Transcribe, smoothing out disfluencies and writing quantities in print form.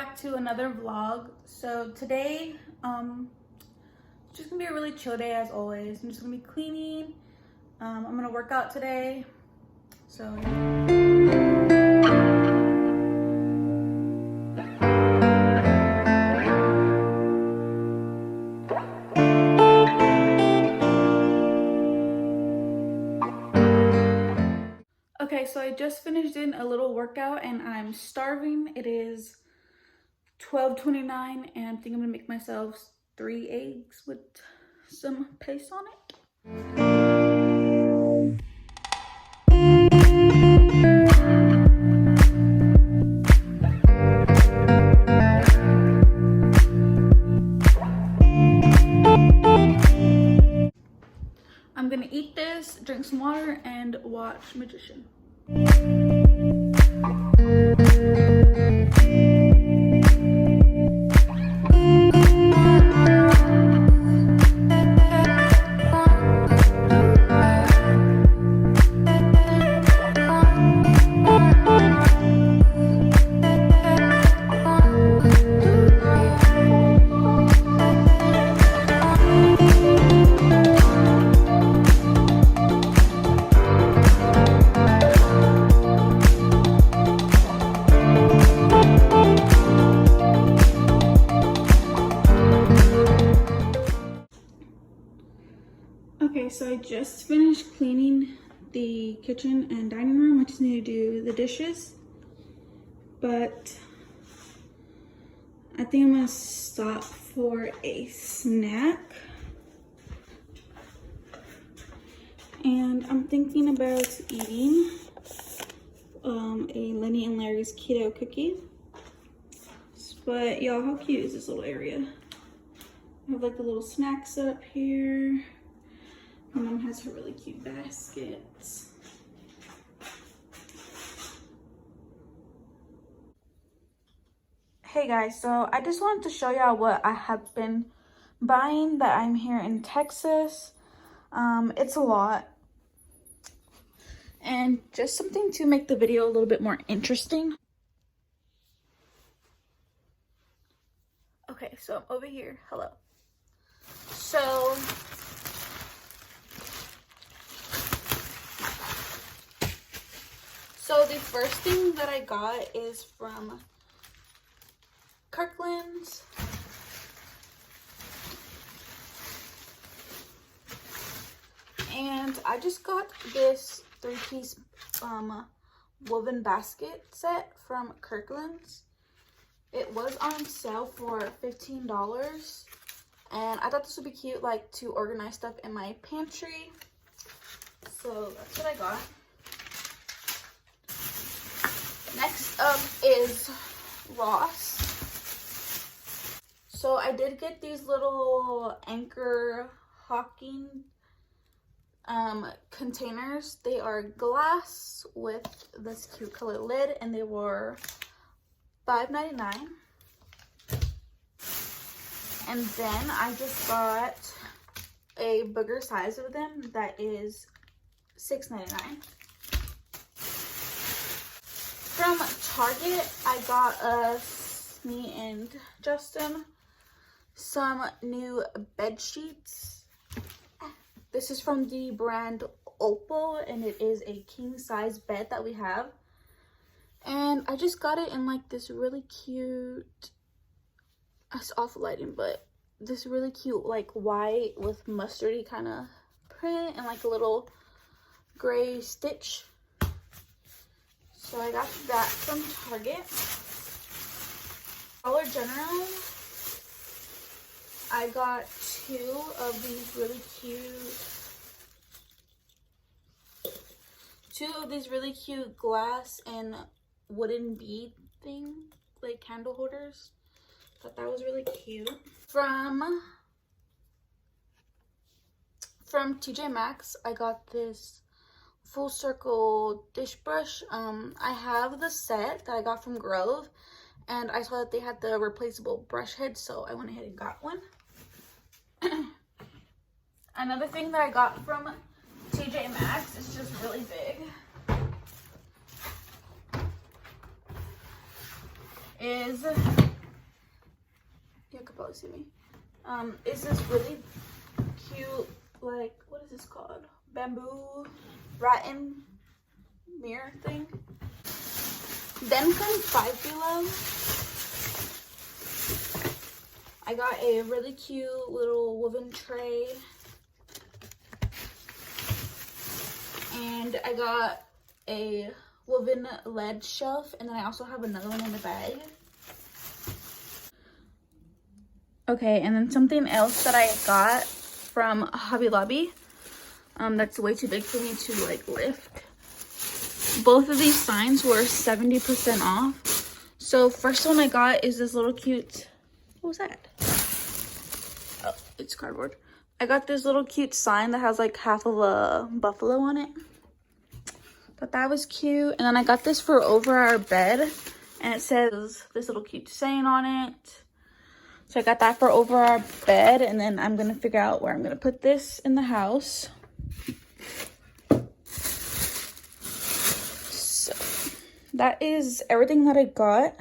back to another vlog. So today it's just gonna be a really chill day as always. I'm just gonna be cleaning. I'm gonna work out today, so okay, so I just finished in a little workout and I'm starving. It is 12:29 and I think I'm gonna make myself 3 eggs with some paste on it. I'm gonna eat this, drink some water, and watch Magician. Okay, so I just finished cleaning the kitchen and dining room. I just need to do the dishes, but I think I'm gonna stop for a snack. And I'm thinking about eating a Lenny and Larry's keto cookie. But y'all, how cute is this little area? I have like the little snack set up here. My mom has her really cute baskets. Hey guys, so I just wanted to show y'all what I have been buying that I'm here in Texas. It's a lot. And just something to make the video a little bit more interesting. Okay, so I'm over here. Hello. So the first thing that I got is from Kirkland's. And I just got this 3-piece woven basket set from Kirkland's. It was on sale for $15. And I thought this would be cute, like to organize stuff in my pantry. So that's what I got. Next up is Ross. So I did get these little Anchor Hawking containers. They are glass with this cute color lid, and they were $5.99. And then I just got a bigger size of them that is $6.99. From Target, I got me and Justin some new bed sheets. This is from the brand Opal, and it is a king size bed that we have. And I just got it in like this really cute, it's off lighting, but this really cute like white with mustardy kind of print and like a little gray stitch. So I got that from Target. Dollar General, I got 2 of these really cute glass and wooden bead thing, like candle holders. Thought that was really cute. From TJ Maxx, I got this full circle dish brush. I have the set that I got from Grove, and I saw that they had the replaceable brush head, so I went ahead and got one. Another thing that I got from TJ Maxx is just really big. Is could probably see me. Is this really cute, like, what is this called? Bamboo rattan mirror thing. Then from Five Below, I got a really cute little woven tray. And I got a woven lead shelf, and then I also have another one in the bag. Okay, and then something else that I got from Hobby Lobby, that's way too big for me to like lift. Both of these signs were 70% off. So first one I got is this little cute, what was that? Oh, it's cardboard. I got this little cute sign that has like half of a buffalo on it. Thought that was cute. And then I got this for over our bed, and it says this little cute saying on it. So I got that for over our bed, and then I'm gonna figure out where I'm gonna put this in the house. So that is everything that I got.